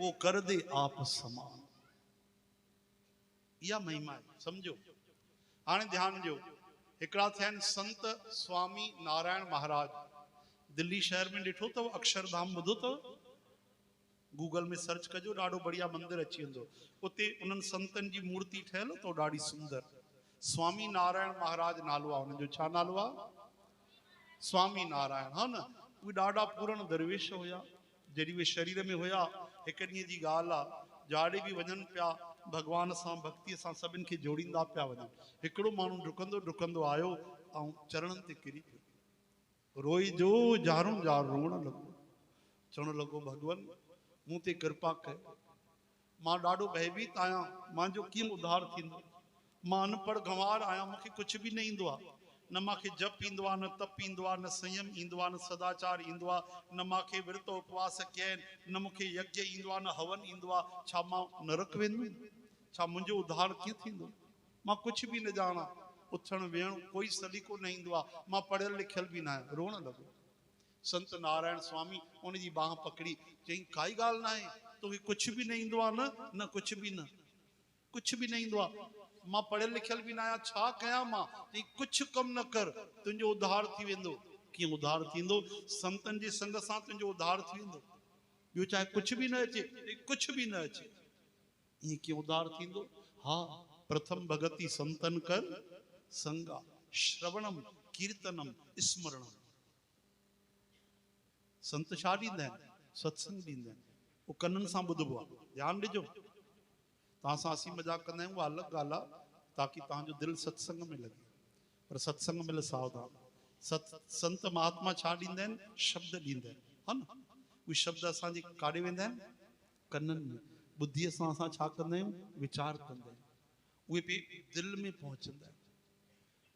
वो कर दे आप समान। या महिमा है, समझो। हाणे ध्यान जो एकड़ा थियन संत स्वामी नारायण महाराज, दिल्ली शहर में डिठो तो अक्षरधाम बुधो तो गूगल में सर्च कजो, ॾाढो बढ़िया मंदिर अची वेंदो। उते उन्हनि संतन जी मूर्ति ठहियल तो ॾाढी सुंदर। स्वामी नारायण महाराज नालो आहे उन्हनि जो। छा नालो आहे? स्वामी नारायण, हा न। उहे ॾाढा पूर्ण दरवेश हुया। जॾहिं उहे शरीर में हुया, हिकु ॾींहं जी ॻाल्हि आहे, जाड़े बि वञनि पिया भगवान सां भक्तीअ सां सभिनि खे जोड़ींदा पिया वञनि। हिकिड़ो माण्हू डुकंदो डुकंदो आयो ऐं चरणनि ते किरी पियो। रोई जो जारुम जार रोअण लॻो, चवण लॻो भॻवान मूं ते कृपा कयो, मां ॾाढो भयभीत आहियां, मुंहिंजो कीअं उद्धार थींदो? मां अनपढ़ गंवार आहियां, मूंखे कुझु बि न ईंदो आहे। न मूंखे जप ईंदो आहे, न तप ईंदो आहे, न संयम ईंदो आहे, न सदाचार ईंदो आहे, न मूंखे विर्त उपवास कया आहिनि, न मूंखे यज्ञ ईंदो आहे, न हवन ईंदो आहे। छा मां नरक वेंदुमि? छा मुंहिंजो उद्धार कीअं थींदो? मां कुझु बि न ॼाणा, उथण वेहण कोई सलीक़ो न ईंदो आहे, मां पढ़ियल लिखियल बि न आहियां। रोअण लॻो। संत नारायण स्वामी उनजी बाह पकड़ी, चई काई ॻाल्हि न आहे, तोखे कुझु बि न ईंदो आहे न कुझु बि न, कुझु बि न ईंदो आहे। मां पढ़ियल लिखियल बि न आहियां, छा कयां मां? चई कुझु कमु न कर, तुंहिंजो उद्धार थी वेंदो। कीअं उद्धार थींदो? संतनि जे संग सां तुंहिंजो उद्धार थी वेंदो। ॿियो चाहे कुझु बि न अचे, कुझु बि न अचे, ईअं कीअं उद्धार थींदो? हा, प्रथम भगति संतन कर संगा, श्रवणम कीर्तनम स्मरणम। संत छा ॾींदा आहिनि? सत्संग ॾींदा आहिनि। उहो कननि सां ॿुधबो आहे। ध्यानु ॾिजो, तव्हां सां असीं मज़ाक कंदा आहियूं, उहा अलॻि ॻाल्हि आहे, ताकी तव्हांजो दिलि सत्संग में लॻे। पर सत्संग में सावधान। संत महात्मा छा ॾींदा आहिनि? शब्द ॾींदा आहिनि, हा न। उहे शब्द असांजे काॾे वेंदा आहिनि? कननि में। बुद्धीअ सां असां छा कंदा आहियूं? वीचार कंदा आहियूं। उहे बि दिलि में पहुचंदा आहिनि।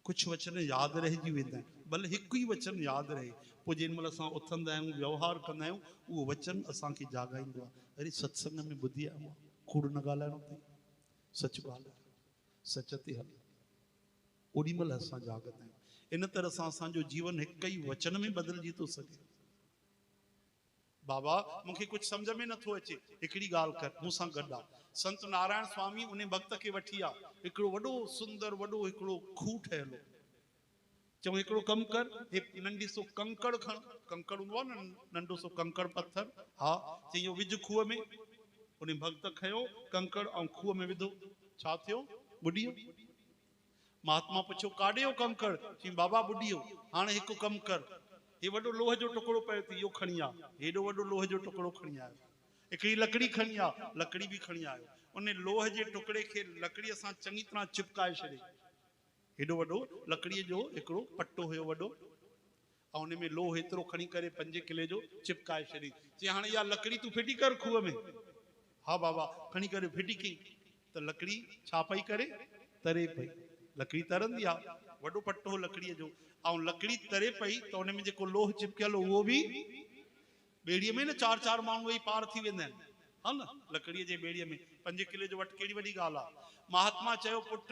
कुझु वचन यादि रहिजी वेंदा आहिनि, भले हिकु ई वचन यादि रहे। पोइ जेॾी महिल असां उथंदा आहियूं, व्यवहार कंदा आहियूं, उहो वचन असांखे जाॻाईंदो आहे। अरे सत्संग में ॿुधी आयो आहे, कूड़ न ॻाल्हाइणो अथई, सच ॻाल्हि, सच ते हल। ओॾी महिल असां जाॻंदा आहियूं। इन तरह सां असांजो जीवन हिकु ई वचन में बदिलजी थो सघे। बाबा मूंखे कुझु सम्झ में नथो अचे, हिकिड़ी ॻाल्हि कर, मूंसां गॾु आहे। संत नारायण स्वामी उन भक्त खे वठी आहे। हिकिड़ो वॾो सुंदर वॾो हिकिड़ो खूह ठहियल हो। चऊं हिकिड़ो कमु कर, हे नंढी सो कंकड़ खण, कंकड़ हूंदो आहे न, नंढो सो कंकड़ पत्थर, हा, चई इहो विझ खूह में। उन भक्त खयो कंकड़ ऐं खूह में विधो। छा थियो? ॿुॾी वियो। महात्मा पुछियो काॾे हो कंकड़? चई बाबा ॿुॾी वियो। हाणे हिकु कमु कर, हे वॾो लोह जो टुकड़ो पियो थी, इहो खणी आ। हेॾो वॾो लोह जो टुकड़ो खणी आयो। हिकिड़ी लकड़ी खणी आ, लकड़ी बि खणी आयो। उन लोह जे टुकड़े खे लकड़ीअ सां चङी तरह चिपकाए छॾे। हेॾो वॾो लकड़ीअ जो हिकिड़ो पट्टो हुयो वॾो, ऐं उन में लोह एतिरो खणी करे 5 किले जो चिपकाए छॾी। चई हाणे इहा लकड़ी तूं फिटी कर खूह में। हा बाबा, खणी करे फिटी कई त लकड़ी छा पई करे? तरे पई। लकड़ी तरंदी आहे, वॾो पट्टो हो लकड़ीअ जो, ऐं लकड़ी तरे पई त उन में जेको लोह चिपकियल हो उहो बि ॿेड़ीअ में न 4-4 माण्हू वेही पार थी वेंदा आहिनि, हा न। लकड़ीअ जे ॿेड़ीअ में 5 किले जो वट कहिड़ी वॾी ॻाल्हि आहे। महात्मा चयो पुट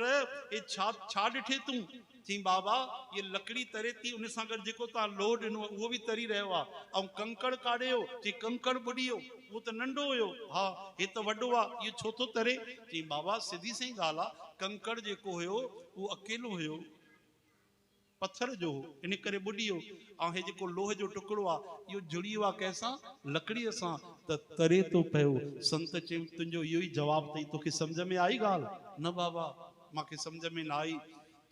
ये छा ॾिठे तूं? चई बाबा ये लकड़ी तरे थी, उन सां गॾु जेको तव्हां लोह ॾिनो उहो बि तरी रहियो आहे। ऐं कंकड़ काॾे हो? चई कंकड़ ॿुॾी वियो, उहो त नंढो हुयो। हा, हे त वॾो आहे, इहो छो थो तरे? चई बाबा सिधी सही ॻाल्हि आहे, कंकड़ जेको हुयो उहो अकेलो हुयो, पत्थर जो हो, इन करे ॿुॾी वियो। ऐं हे जेको लोह जो टुकड़ो आहे इहो जुड़ी वियो आहे कंहिंसां? लकड़ीअ सां, त तरे थो पियो। संत चयूं तुंहिंजो इहो ई जवाबु अथई, तोखे सम्झ में आई ॻाल्हि? न बाबा मूंखे सम्झ में न आई।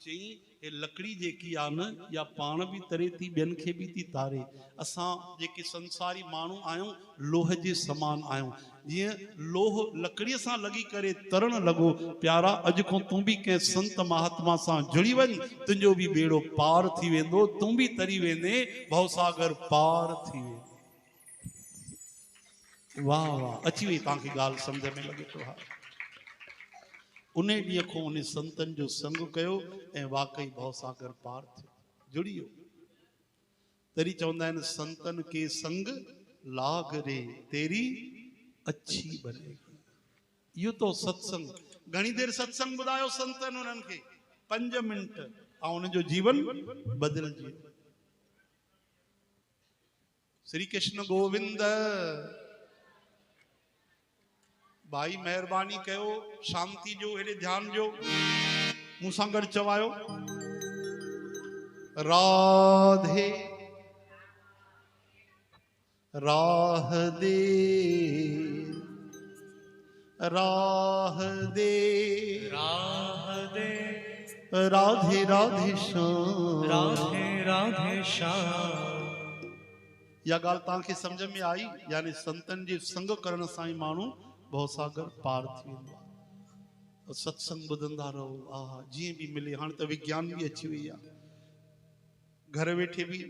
चई हे लकड़ी जेकी आहे न, इहा पाण बि तरे थी, ॿियनि खे बि थी तारे। असां जेके संसारी माण्हू आहियूं लोह जे समान आहियूं। जीअं लोह लकड़ीअ सां लॻी करे तरण लॻो, प्यारा अॼु खां तूं बि कंहिं संत महात्मा सां जुड़ी वञ, तुंहिंजो बि बेड़ो पार थी वेंदो, तूं बि तरी वेंदे, भवसागर पार थी वेंदो। वाह वाह, अची वई तव्हांखे ॻाल्हि सम्झ में लॻे थो। हा, उन ॾींहं खां उन संतनि जो संग कयो ऐं वाकई भवसागर पार थियो, जुड़ी वियो। तरी चवंदा आहिनि संतन के संग लाग रे तेरी अच्छी बनेगी। इहो तो सत्संग। घणी देर सत्संग ॿुधायो संतन उन्हनि खे? 5 मिंट, ऐं उनजो जीवन बदिलजी। श्री कृष्ण गोविंद। भाई मेहरबानी कयो शांति जो हेॾे ध्यान जो मूंसां गॾु चवायो राधे राह दे राह दे राह दे राधे राधे श्याम राधे राधे श्याम। या गाल तव्हांखे सम्झ में आई यानी संतन जे संग करण सां ई माण्हू भवसागर पार थी वेंदो आहे। सत्संग ॿुधंदा रहो आहा जीअं बि मिले। हाणे त विज्ञान बि अची वई आहे, घर वेठे बि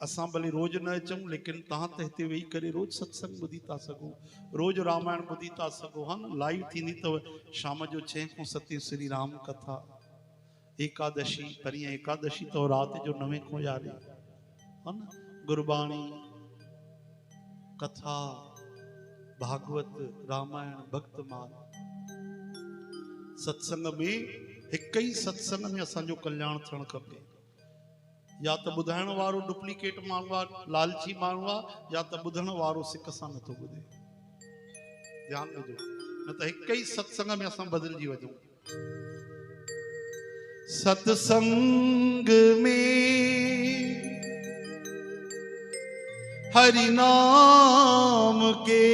असां भले रोज न अचूं लेकिन तव्हां त हिते वेही करे रोज सत्संग ॿुधी था सघो, रोज रामायण ॿुधी था सघो। हा न, लाइव थींदी अथव शाम जो 6 खां 7 श्री राम कथा, एकादशी परीहं एकादशी अथव राति जो 9 खां 11, हा न, गुरबाणी कथा भागवत रामायण भक्तमाल। सत्संग में हिक ई सत्संग में असांजो कल्याण थियणु खपे। या त ॿुधाइण वारो डुप्लीकेट माण्हू आहे, लालची माण्हू आहे, या त ॿुधण वारो सिक सां नथो ॿुधे। ध्यानु ॾिजो, न त हिक ई सत्संग में असां बदिलजी वञूं। सत्संग में हरि नाम के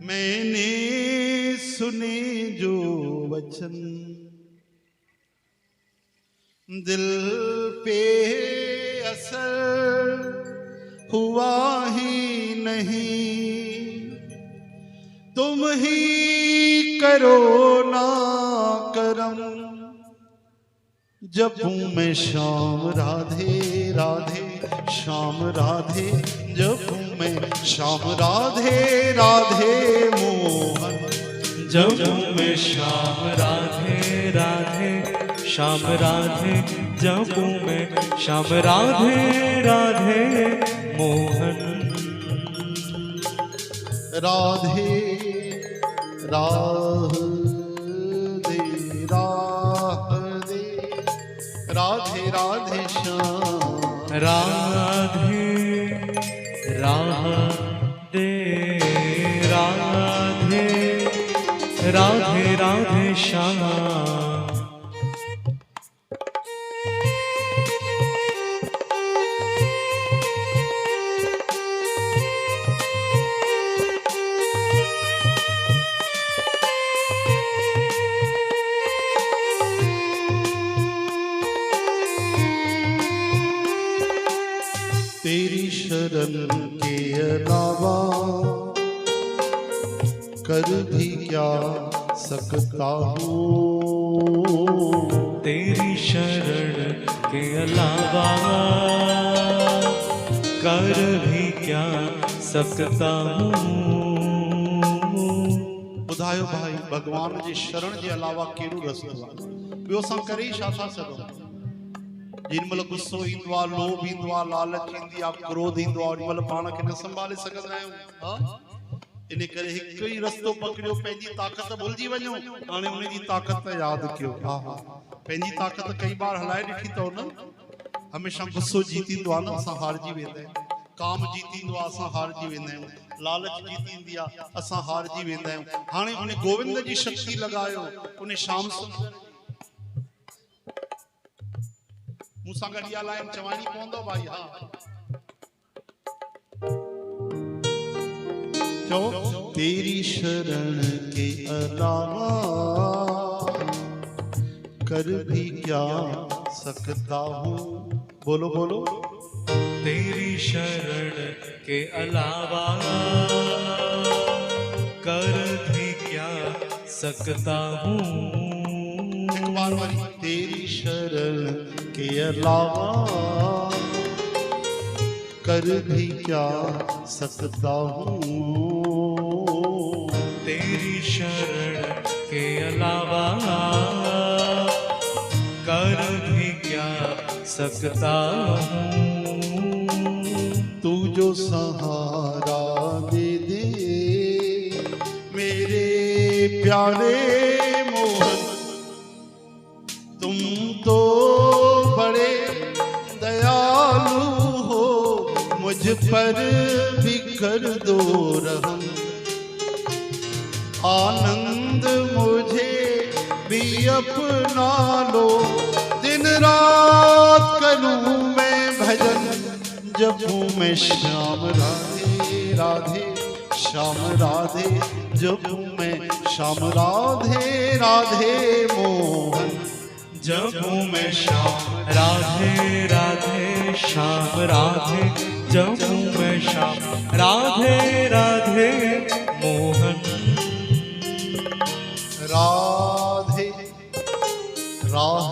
मैंने सुने जो वचन, दिल पे असर हुआ ही नहीं, तुम ही करो ना करम, जपूं मैं श्याम राधे राधे श्याम राधे, जपूं मैं श्याम राधे राधे मोहन, जपूं मैं श्याम राधे राधे श्याम राधे, जपूं मैं श्याम राधे राधे मोहन। राधे राह दे राह दे राधे राधे श्याम राधे राह दे राधे राधे राधे श्याम। तेरी शरण के अलावा कर भी क्या सकता हूँ, तेरी शरण के अलावा कर भी क्या सकता हूँ। ॿुधायो भाई भगवान जी शरण जे अलावा कहिड़ो रस्तो आहे? ॿियो असां करे ई छा था सघूं? जिनमल गुस्सो ईंदो आहे, लोभ ईंदो आहे, लालच ईंदी आहे, क्रोध ईंदो आहे, ओॾी महिल पाण खे न संभाले सघंदा आहियूं। इन करे हिकु ई रस्तो पकड़ियो, पंहिंजी ताक़त भुलिजी वञो, हाणे उन जी ताक़त यादि कयो। हा हा, पंहिंजी ताक़त कई बार हलाए ॾिठी अथव न। हमेशह गुस्सो जीतींदो आहे न, असां हारजी वेंदा आहियूं। काम जीतींदो आहे, असां हारजी वेंदा आहियूं। लालच जीतींदी आहे, असां हारजी वेंदा आहियूं। हाणे उन गोविंद जी शक्ति लॻायो, उन श्याम सुंदर मूंसां गॾु इहा लाइन चवाइणी पवंदो भाई। हा चओ, तेरी शरण के अलावा कर भी क्या सकता हूँ। बोलो बोलो। तेरी शरण के अलावा कर भी क्या सकता हूँ। तेरी शरण के अलावा कर भी क्या सकता हूँ। तेरी शरण के अलावा कर भी क्या सकता हूँ। तू जो सहारा दे दे मेरे प्यारे मोहन, तुम तो बड़े दयालु हो, मुझ पर भी कर दो रहम, आनंद मुझे भी अपना लो। दिन रात करूं मैं भजन, जपूं मैं श्याम राधे राधे, श्याम राधे जपूं मैं श्याम राधे राधे मोहन। जपूं मैं श्याम राधे राधे, श्याम राधे जपूं मैं श्याम राधे राधे मोहन। राधे राह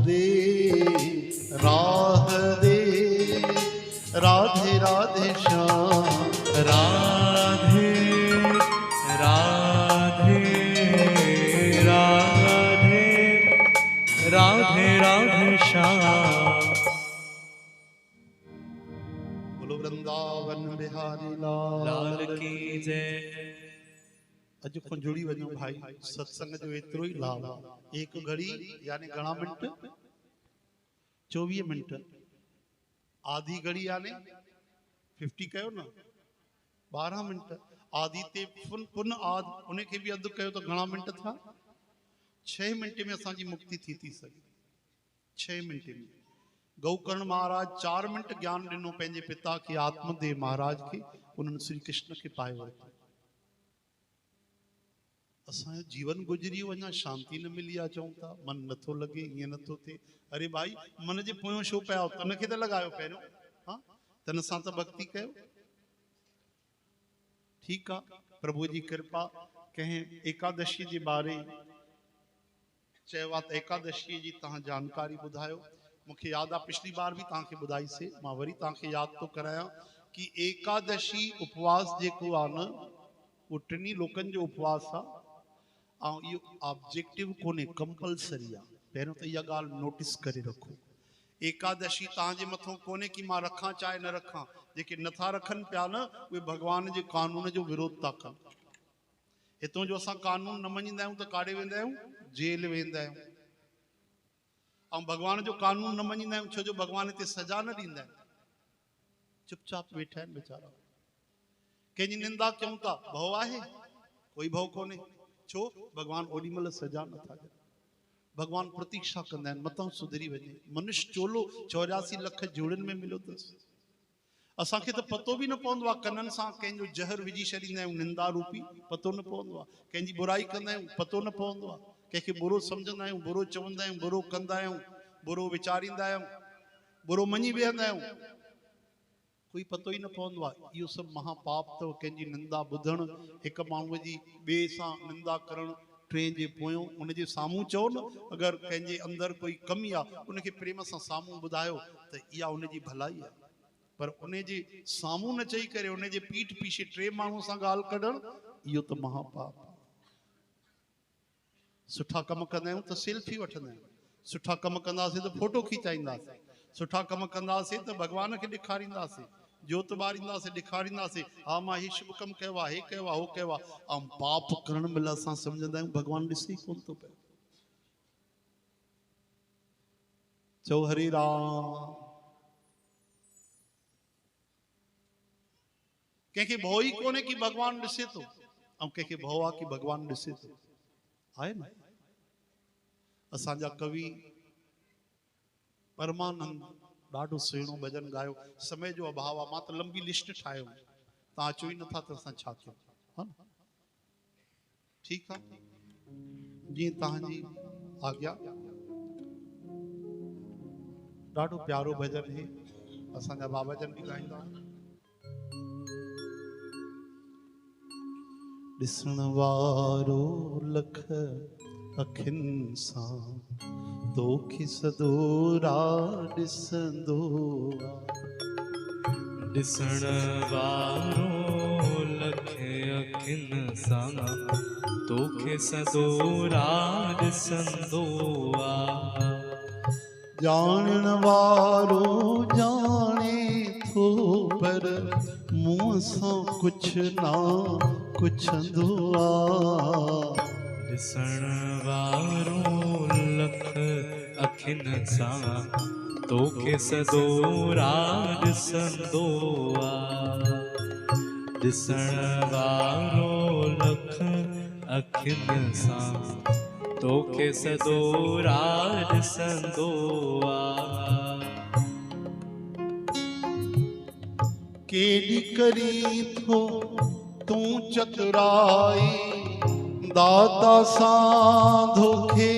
दे, राह दे, राधे राधे श्याम, राधे राधे राधे राधे राधे श्याम। बोलो वृंदावन बिहारी लाल लाल की जय। अज को जुड़ी वजो भाई, सत्संग जो एतिरो ही लाभ। एक घड़ी यानी घणा मिनट, 24 मिनट। आधी घड़ी यानी 50 कयो न, 12 मिनट। आधी ते पुन आध उन्हें के भी अधु कयो तो घणा मिनट था? 6 मिनट में असांजी मुक्ति थी सके। 6 मिनट में गौकर्ण महाराज 4 मिनट ज्ञान दिनों पंहिंजे पिता के आत्मदेव महाराज के, उन्होंने श्री कृष्ण के पाए वरितो। असां जीवन गुजरी वञा, शांति न मिली आ, चऊं था मन नथो लगे, ईअं नथो थिए। अरे भाई मन जे पोयों छो पिया, तन खे त लॻायो पहिरियों। हाँ, तन सां त भक्ति कयो। ठीकु आहे, प्रभु जी कृपा। कंहिं एकादशी जे बारे चयो आहे त एकादशी जी तव्हां जानकारी ॿुधायो। मूंखे यादि आहे पिछली बार बि तव्हांखे ॿुधाईसीं, मां वरी तव्हांखे यादि थो करायां कि एकादशी उपवास जेको आहे न, उहो टिनी लोकनि जो उपवास आहे। ऐं इहो ऑब्जेक्टिव कोन्हे, कंपलसरी आहे। पहिरियों त इहा ॻाल्हि नोटिस करे रखो। एकादशी तव्हांजे मथां कोन्हे कि मां रखां चाहे न रखां। जेके नथा रखनि पिया न, उहे भॻवान जे कानून जो विरोध था कनि। हितां जो असां कानून न मञींदा आहियूं त काॾे वेंदा आहियूं? जेल वेंदा आहियूं। ऐं भॻवान जो कानून न मञींदा आहियूं छो जो भॻवान हिते सजा न ॾींदा आहिनि। चुपचाप वेठा आहिनि वीचारा। कंहिंजी निंदा कयूं था, भउ आहे? कोई भउ कोन्हे। छो? भॻवान ओॾी महिल सजा नथा ॾियनि। भॻवान प्रतीक्षा कंदा आहिनि मतां सुधरी वञे। मनुष्य चोलो 84 लख जोड़ियुनि में मिलियो अथसि। असांखे त पतो बि न पवंदो आहे, कननि सां कंहिंजो जहर विझी छॾींदा आहियूं निंदा रूपी, पतो न पवंदो आहे। कंहिंजी बुराई कंदा आहियूं, पतो न पवंदो आहे। कंहिंखे बुरो सम्झंदा आहियूं, बुरो चवंदा आहियूं, बुरो कंदा आहियूं, बुरो वीचारींदा आहियूं, बुरो मञी वेहंदा आहियूं, कोई पतो ई न पवंदो आहे। इहो सभु महापाप अथव। कंहिंजी निंदा ॿुधणु, हिकु माण्हूअ जी ॿिए सां निंदा करणु, टे जे पोयों उनजे साम्हूं चओ न, अगरि कंहिंजे अंदरि कोई कमी आहे उनखे प्रेम सां साम्हूं ॿुधायो त इहा उनजी भलाई आहे। पर उनजे साम्हूं न चई करे उनजे पीठ पीछे टे माण्हू सां ॻाल्हि कढणु, इहो त महापाप आहे। सुठा कम कंदा आहियूं त सेल्फी वठंदा आहियूं, सुठा कम कंदासीं त फोटो खिचाईंदासीं, सुठा कम कंदासीं त भॻवान खे ॾेखारींदासीं, जोत ॿारींदासीं, ॾेखारींदासीं, हा मां ही शुभ कमु कयो आहे, हे कयो आहे, हो कयो आहे। ऐं पाप करण महिल असां सम्झंदा आहियूं भॻवान ॾिसे कोन थो पियो। चओ हरे राम। कंहिंखे भउ ई कोन्हे कि भॻवान ॾिसे थो, ऐं कंहिंखे भउ आहे कि भॻवान ॾिसे थो। आहे न? असांजा कवि परमानंद ॾाढो सुहिणो भॼन गायो। समय जो अभाव आहे, मां त लंबी लिस्ट ठाहियो, तव्हां अचो ई नथा त असां छा कयूं? हा न? ठीकु आहे, जीअं तव्हांजी आज्ञा। ॾाढो प्यारो भॼन हे, असांजा बाबा जन बि ॻाईंदा। ॾिसण वारो लख अखियुनि सां तोखे सदोरा ॾिसंदो आहे। ॾिसण वारो लख अखियुनि सां तोखे सदोरा ॾिसंदो आहे। ॼाणण वारो ॼाणे थो पर मुंहं सां कुझु ना पुछंदो आहे। ॾिसण वारो लख अखियुनि सां तोखे सदोरा ॾिसंदो आहे। ॾिसण वारो लख अखियुनि सां तोखे सदो राह ॾिसंदो आहे। केॾी करी थो तूं चतुराई दाता सां धोखे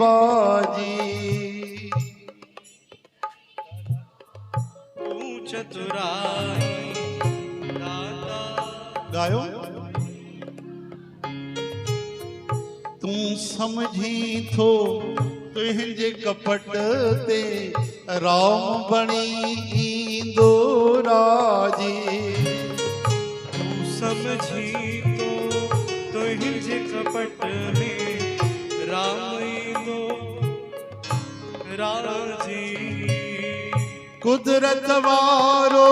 बाजी। तूं चतुराई दाता गायो तूं समझी थो तुंहिंजे कपट ते राम बणी ईंदो राजी। तूं समझी तो तुंहिंजे कपट में राम ईंदो राजी। कुदरत वारो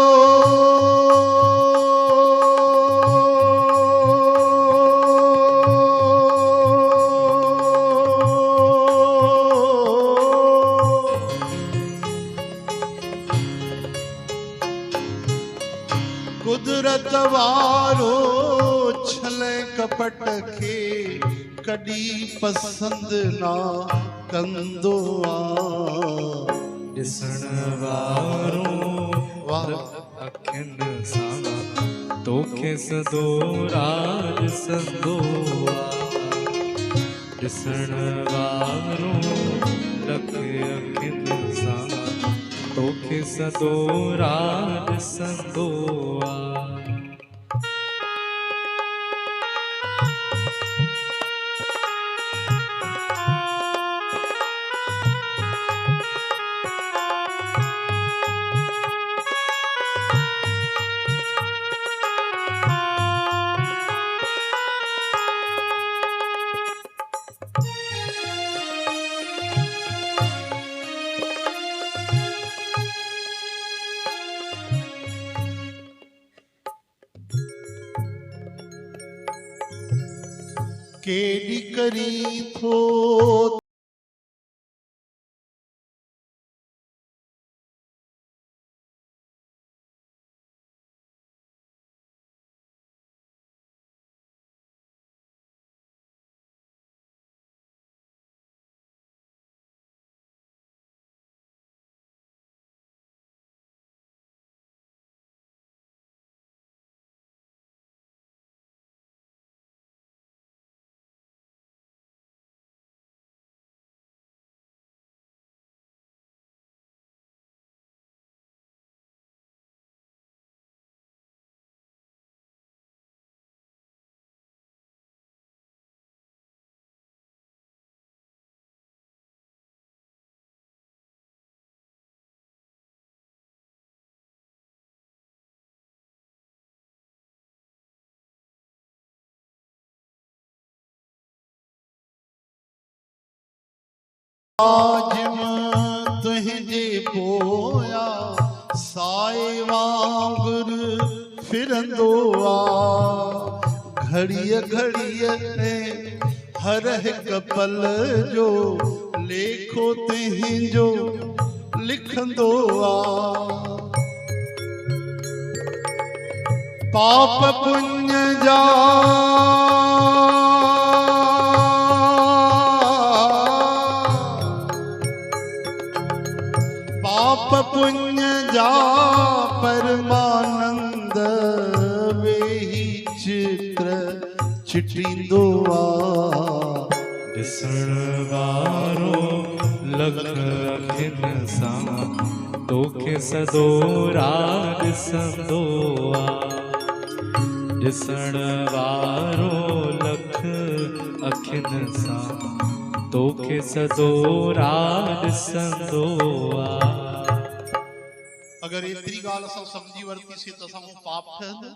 कुदरत वारो छले कपट खे कॾी पसंद ना कंदो आ। ॾिसण वारो अखियुनि सां तोखे सदो राह ॾिसंदो आहे। ॾिसण वारो लख अखियुनि सां तोखे सदो राह ॾिसंदो आहे। केॾी करी थो आज तुंहिंजे पोया साए वांगुर फिरंदो आ। घड़ीअ घड़ीअ में हर हिक पल जो लेखो तुंहिंजो लिखंदो आ। पाप पुण्य जा पाप पुण्य जा परमानंद वेही चित्र चिटींदो आ। ॾिसण वारो लख अखियुनि सां तोखे सदो राह ॾिसंदो आहे। ॾिसण वारो लख अखियुनि सां तोखे सदो राह ॾिसंदो आहे। अगर एतरी गाल असां समझी वरतीसीं त असां पाप ठहंदो।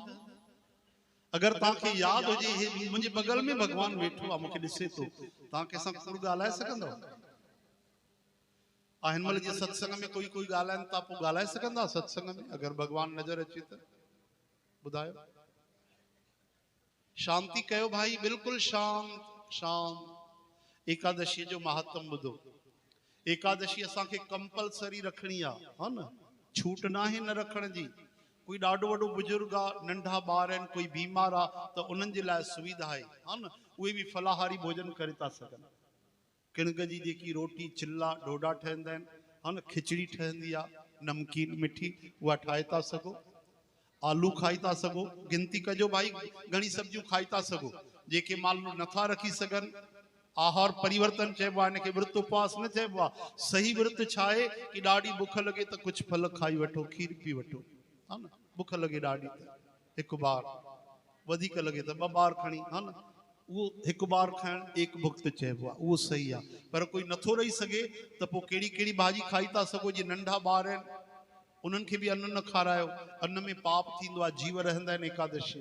अगर तव्हांखे यादि हुजे हे मुंहिंजे बगल में भगवान वेठो आहे मूंखे ॾिसे थो, तव्हां कंहिंसां कूड़ ॻाल्हाए सघंदव? हिन महिल जे सत्संग में कोई कोई ॻाल्हाइनि था, पोइ ॻाल्हाए सघंदा सत्संग में? अगर भगवान नज़र अचे त ॿुधायो। शांति कयो भाई, बिल्कुलु शांत शांत। एकादशी जो महात्म ॿुधो। एकादशी असांखे कंपलसरी रखणी आहे, हा न? छूट ना है न रखण जी। कोई ॾाढो वॾो बुजुर्ग आहे, नंढा ॿार आहिनि, कोई बीमार आहे, त उन्हनि जे लाइ सुविधा आहे, हा न, उहे बि फलाहारी भोजन करे था सघनि। किणक जी जेकी रोटी, चिल्ला ॾोढा ठहंदा आहिनि, हा न, खिचड़ी ठहंदी आहे नमकीन मिठी, उहा ठाहे था सघो। आलू खाई था सघो, गिनती कजो भाई, घणी सब्जियूं खाई था सघो। जेके माण्हू नथा रखी सघनि, आहार परिवर्तन चइबो आहे, इनखे विर्त उपवास न चइबो आहे। सही विर्त छा आहे कि ॾाढी बुख लॻे त कुझु फल खाई वठो, खीर पी वठो, हा न, बुख लॻे ॾाढी त हिकु बार, वधीक लॻे त 2 बार खणी, हा न, उहो हिकु बार खाइण एक भुक्त चइबो आहे, उहो सही आहे। पर कोई नथो रही सघे त पोइ कहिड़ी कहिड़ी भाॼी खाई था सघो। जीअं नंढा ॿार आहिनि, उन्हनि खे बि अन्न न खारायो, अन्न में पाप थींदो आहे, जीव रहंदा आहिनि एकादशी,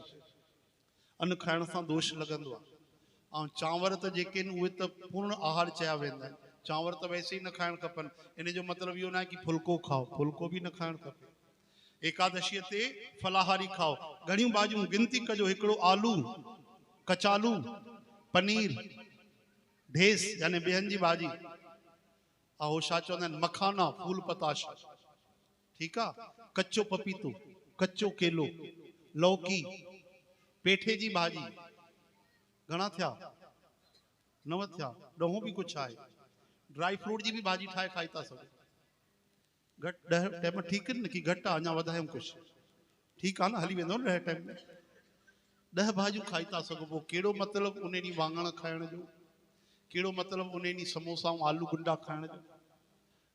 अन्न खाइण सां दोष लॻंदो आहे। ऐं चांवर त जेके आहिनि उहे त पूर्ण आहार चया वेंदा आहिनि, चांवर त वैसे ई न खाइण खपनि। इन जो मतिलबु इहो न आहे कि फुल्को खाओ, फुल्को बि न खाइण खपे। एकादशीअ ते फलाहारी खाओ, घणियूं भाॼियूं गिनती कजो, हिकिड़ो आलू, कचालू, पनीर, ढेस यानी बेहन जी भाॼी, ऐं छा चवंदा आहिनि मखाना, फूल पताशा, ठीकु आहे, कच्चो पपीतो, कच्चो केलो, लौकी, पेठे जी भाॼी, घणा थिया, 9 थिया, ॾहों बि कुझु आहे। ड्राई फ्रूट जी बि भाॼी ठाहे खाई था सघो। घटि 10 टाइम ठीकु आहिनि न कि घटि आहे, अञा वधायूं कुझु, ठीकु आहे न, हली वेंदो न 10 टाइम में, 10 भाॼियूं खाई था सघो। पोइ कहिड़ो मतिलबु उन ॾींहुं वाङण खाइण जो, कहिड़ो मतिलबु उन ॾींहुं समोसा ऐं आलू गुंडा खाइण जो।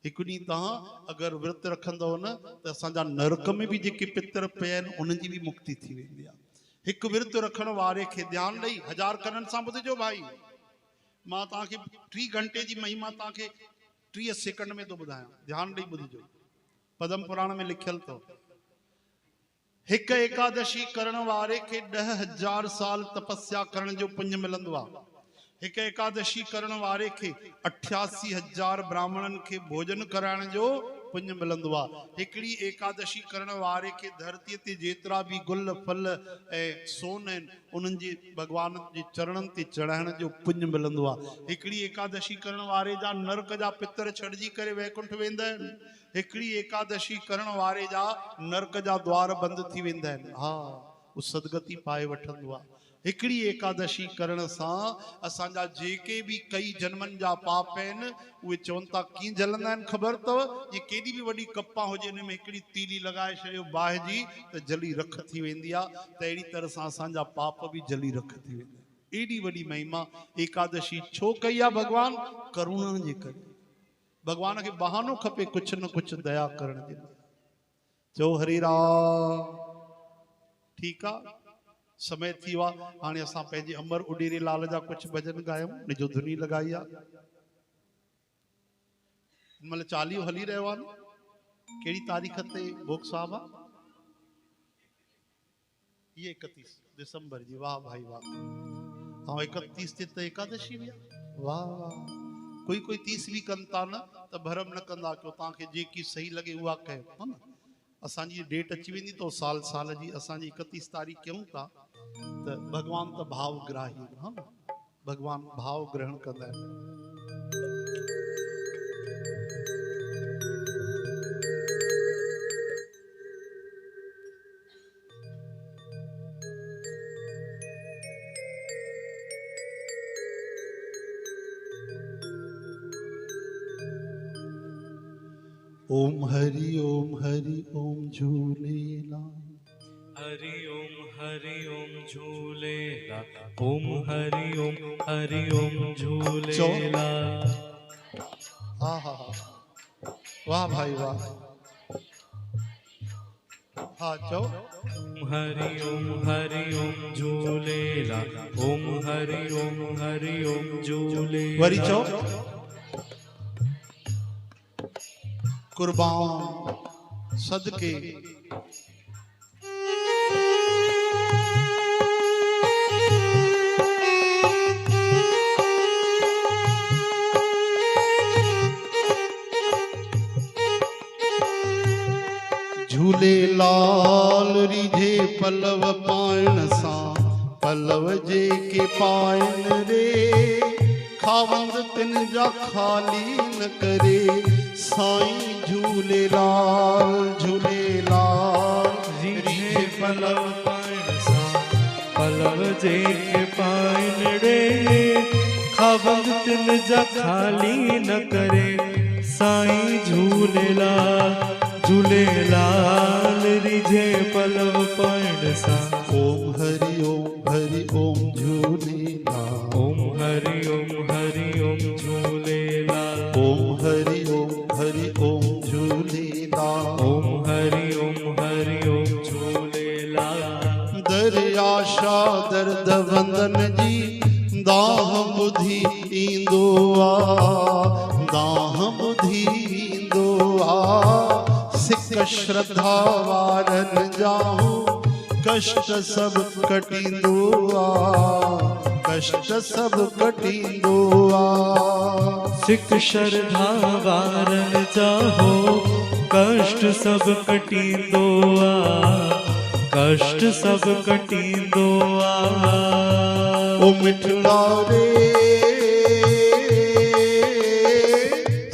हिकु ॾींहुं तव्हां अगरि विर्त रखंदव न त असांजा नरक में बि जेके पितर पिया आहिनि उन्हनि जी बि मुक्ति थी वेंदी आहे। हिकु विर्त रखण वारे खे ध्यानु ॾेई 1000 कननि सां ॿुधिजो भाई, मां तव्हांखे 3 घंटे जी महिमा तव्हांखे 30 सेकंड में थो ॿुधायां, ध्यानु ॾेई ॿुधिजो। पद्म पुराण में लिखियलु अथव, हिकु एकादशी करण वारे खे 10,000 साल तपस्या करण जो पुण्य मिलंदो आहे। हिकु एकादशी करण वारे खे 88,000 ब्राह्मणनि खे भोजन कराइण जो पुण्य मिलंदो आहे। हिकिड़ी एकादशी करण वारे खे धरतीअ ते जेतिरा बि गुल फल ऐं सोन आहिनि उन्हनि जे भॻवान जे चरणनि ते चढ़ाइण जो पुण्य मिलंदो आहे। हिकिड़ी एकादशी करण वारे जा नरक जा पितर छॾिजी करे वैकुंठ वेंदा आहिनि। हिकिड़ी एकादशी करण वारे जा नरक जा द्वार बंदि थी वेंदा आहिनि, हा, उहो सदगति पाए वठंदो आहे। हिकिड़ी एकादशी करण सां असांजा जेके बि कई जन्मनि जा पाप आहिनि उहे चवनि था कीअं जलंदा आहिनि ख़बर अथव, जे केॾी बि वॾी कपा हुजे हुन में हिकिड़ी तीली लॻाए छॾियो बाहि त जली रख थी वेंदी आहे, त अहिड़ी तरह सां असांजा पाप बि जली रख थी वेंदा आहिनि। एॾी वॾी महिमा एकादशी छो कई आहे भॻवान? करुणा जे करे। भॻवान खे बहानो खपे कुझु न कुझु दया करण जे लाइ। चओ हरे राम। ठीकु आहे, समय थी वियो आहे, हाणे असां पंहिंजे अमर उॾेरे लाल जा कुझु भॼन ॻायूं, निजो धुनी लॻाई आहे। मतलब 40 हली रहियो आहे न, कहिड़ी तारीख़ ते भोग साहब आहे? ये 31 दिसंबर जी, वाह भाई वाह। हाँ 31 ते त एकादशी बि आहे, वाह वाह। कोई 30 भी कनि था न त भरम न कंदा कयो, तव्हांखे जेकी सही लॻे उहा कयो, हा न। असांजी डेट अची वेंदी तो साल साल जी, असांजी 31 तारीख़ कयूं था त भगवान त भाव ग्राही, हा न, भगवान भाव ग्रहण कंदा आहिनि। ओम हरि ओम झूलेलाल। हरि ओम झूलेलाल। ओम हरि ओम झूलेलाल। हा हा हा, वाह भाई वाह। हाँ चो हरि ओम झूलेलाल। ओम हरि ओम झूलेलाल। वरी चो कुर्बान सदके। झूलेलाल रिझे पलव पाइण सां, पलव जे के पाइण रे, खावंद तिन जा खाली न करे, साईं झूलेलाल झूलेलाल। पलव पाइण सां पलव जेके पाइण रे खावंद तिन जा खाली न करे साईं झूलेलाल झूलेलाल रिझे पलव पाइण सां ओम हरि ओम झूलेलाल ओम हरि ओम झूलेलाल ओम हरि ओम झूलेलाल ओम हरि ओम झूलेलाल दरियाशा दर्द वंदन जी दाह बुधी ईंदो आ दाह बुधी ईंदो आ सिक श्रद्धा वारन जाऊं कष्ट सब कटींदो आ कष्ट सब कटींदो आ सिक श्रद्धा वारन चाहो कष्ट सब कटींदो आ कष्ट सब कटींदो आ ओ मिठड़ा रे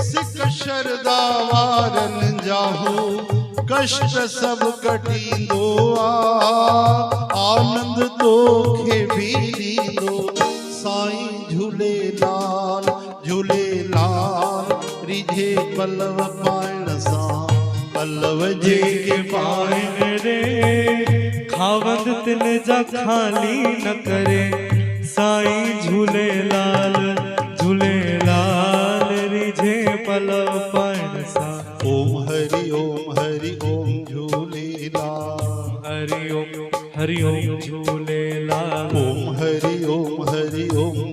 सिक श्रद्धा वारन जाहो कष्ट सब कटींदो आ आनंद तोखे भी ॾींदो साईं झूलेलाल झूलेलाल रिझे पलव पाइण सां पलव जेके पाइण रे खावंद तिन जा खाली न करे साईं झूलेलाल झूलेलाल रिझे पलव पाइण सां ओम हरि ओम झूलेलाल हरि ओम झूलेलाल ओम हरि ओम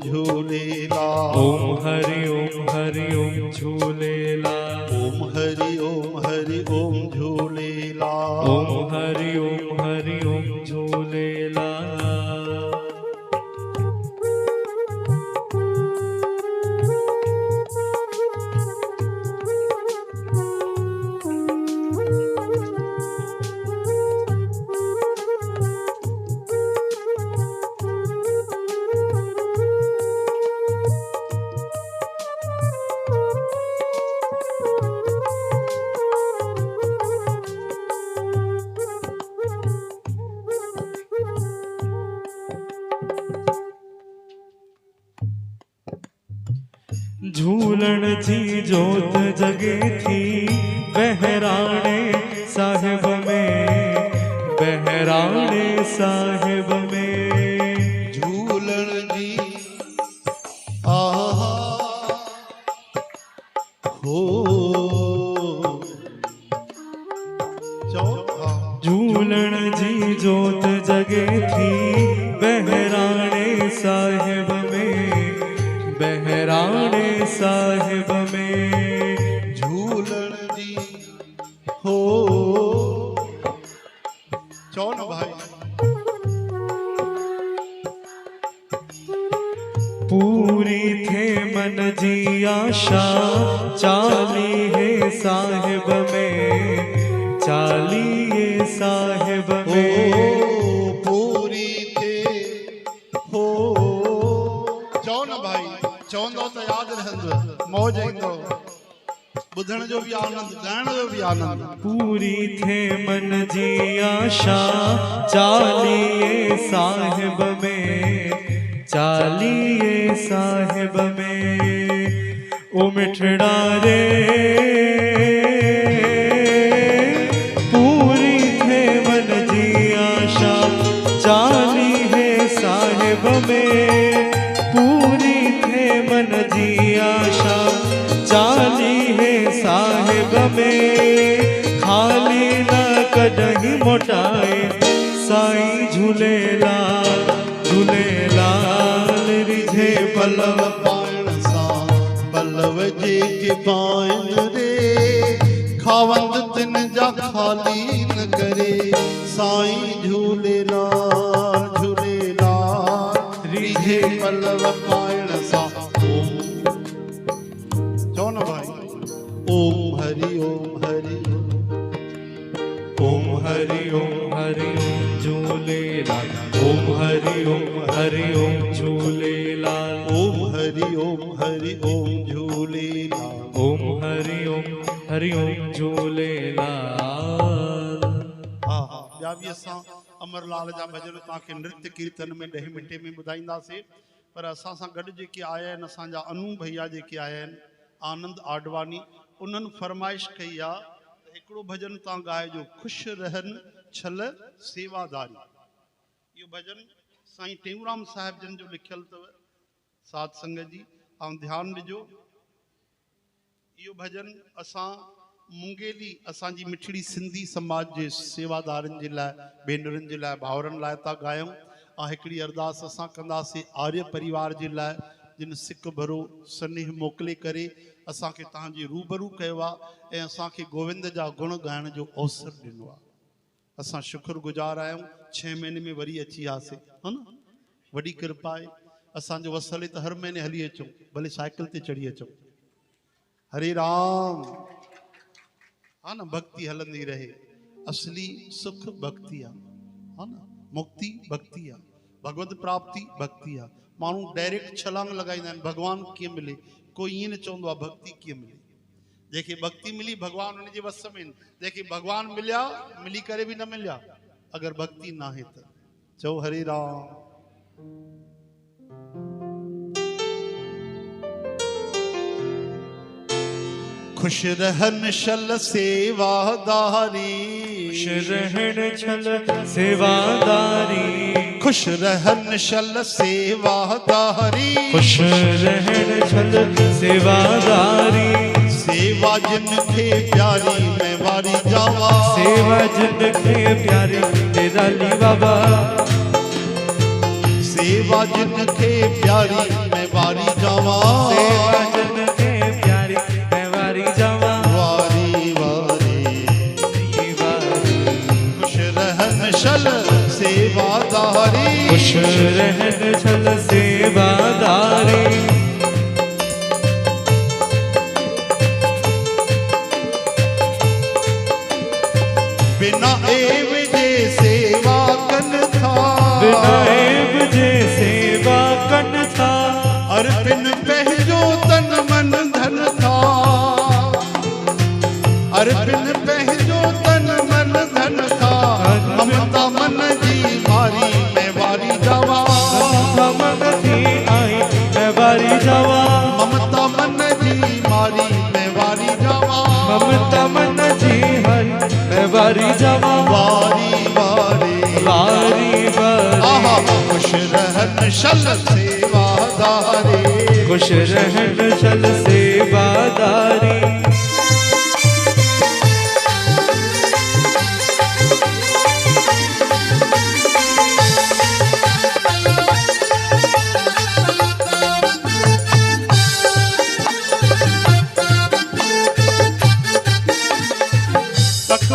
झूलेलाल ओम हरि ओम झूलेलाल ओम हरि ओम झूलेलाल ओम हरि ओम झूलेलाल झूलण जी जोत जगे थी बहराणे साहिब में बहराणे साहिब में झूलण जी आहा हो झूलण जी जोत जगे थी बहराणे साहिब में बहराणे साहिब में झूलण जी हो चो न भाई पूरी थे मन जी आशा चाली है साहिब में चालिए साहिब में पूरी थे हो चो न भाई चवंदो त यादि रहंदो मौज ईंदो ॿुधण जो बि आनंद ॻाइण जो बि आनंद पूरी थे मन जी आशा चालिए साहिब में चालिए साहिब में ओ मिठड़ा रे पूरी थे मन जी आशा चालिए साहिब में पूरी थे मन जी आशा चाली है साहिब में खाली न कदहीं मोटाए साईं झूलेलाल झूलेलाल रिझे पलव पाइण सां पलव जेके पाइण रे खावंद तिन जा खाली न करे साईं झूलेलाल झूलेलाल रिझे पलव पाइण सां चो न भाई ओम हरि ओम हरि ओम झूलेलाल ओम हरि ओम झूलेलाल ओम हरि ओम झूलेलाल ओम हरि ओम झूलेलाल हाँ ॿिया बि असां अमरलाल जा भजन तव्हांखे नृत्य कीर्तन में 10 मिंटे में ॿुधाईंदासीं। पर असां सां गॾु जेके आया आहिनि असांजा अनु भैया जेके आया आहिनि आनंद आडवानी, उन्हनि फरमाइश कई आहे त हिकिड़ो भजन तव्हां ॻाइजो, ख़ुशि रहनि छल सेवादारी। इहो भजन साईं टेऊंराम साहिब जन जो लिखियलु अथव, साध संगत जी ऐं ध्यानु ॾिजो। इहो भजन असां मुंगेली असांजी मिठड़ी सिंधी समाज जे सेवादारनि जे लाइ, भेनरुनि जे लाइ, भाउरनि लाइ था ॻायूं। ऐं हिकिड़ी अरदास असां कंदासीं आर्य परिवार जे लाइ, जिन सिक भरो स्नेह मोकिले करे असांखे तव्हांजे रूबरू कयो आहे ऐं असांखे गोविंद जा गुण ॻाइण जो अवसर ॾिनो आहे। असां शुक्रगुज़ार आहियूं। 6 महीने में वरी अची वियासीं, हा न, वॾी कृपा आहे। असांजो वसल त हर महीने हली अचूं, भले साइकिल ते चढ़ी अचूं। हरे राम, हा न, भक्ति हलंदी रहे। असली सुख भक्ति आहे, हा न, मुक्ति भक्ति आहे, भगवत प्राप्ति भक्ति आहे। माण्हू डायरेक्ट छलांग लॻाईंदा आहिनि भॻवान कीअं मिले, कोई ईअं न चवंदो आहे भक्ति कीअं मिले। जंहिंखे भक्ति मिली भॻवान हुनजे वस में आहिनि। जंहिंखे भॻवान मिलिया, मिली करे बि न मिलिया अगरि भक्ति न आहे त। चओ हरे राम। खुश रहन छल सेवादारी, खुश रहन छल सेवादारी, खुश रहन छल सेवादारी, खुश रहन छल सेवादारी। सेवा जिन खे प्यारी मैं वारी जावा, सेवा जिन खे प्यारी निराली बाबा, सेवा जिन खे प्यारी मैं वारी जावा, सेवा जिन खे प्यारी मैं वारी जावा। वारी वारी खुश रहन छल सेवादारी, खुश रहन छल सेवादारी। बिना एव जे सेवा कन था, बिना एव जे सेवा कन था, अर्पिन पहजो तन मन धन था, अर्पिन पहजो तन मन धन था। ममता मन जी मारी मैं वारी जावा, ममता मन जी आई मैं वारी जावा, ममता मन जी मारी मैं वारी जावा, ममता मन जी हरी मैं वारी जावा। वारी वारी वारी वारी आहा खुश रहन छल सेवादारी, खुश रहन छल सेवादारी।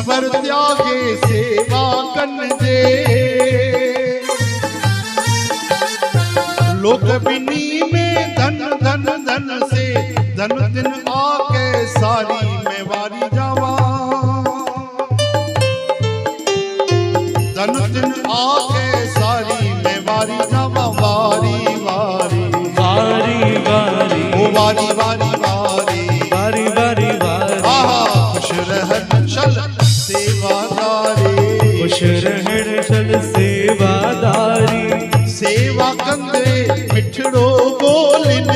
भर त्यागे सेवा कन जे, लोक बिनी में धन धन धन से धन दिन आके सारी मैं वारी जावा, धन दिन आके सारी मैं वारी जावा। वारी वारी वारी वारी ओ वारी वारी वारी वारी वारी वारी आहा खुश रहन छल सेवादारी, खुश रहन छल सेवादारी। सेवा कंदे मिठड़ो बोलिन,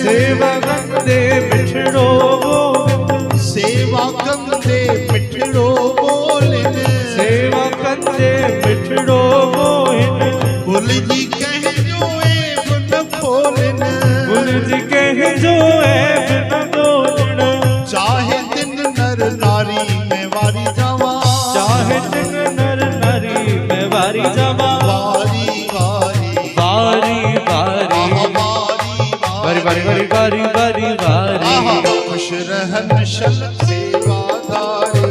सेवा कंदे मिठड़ो बोलिन, सेवा कंदे मिठड़ो बोलिन, सेवा कंदे मिठड़ो बोलिन। गुल जी कहजो ए गुन खोलिन, गुल जी कहजो ए गुन खोलिन। चाहे दिन नर नारी मैं वारी जावा, चाहे दिन नर नारी मैं वारी जावा। वारी वारी वारी वारी आहा वारी वारी वारी वारी वारी वारी आहा खुश रहन छल सेवादारी,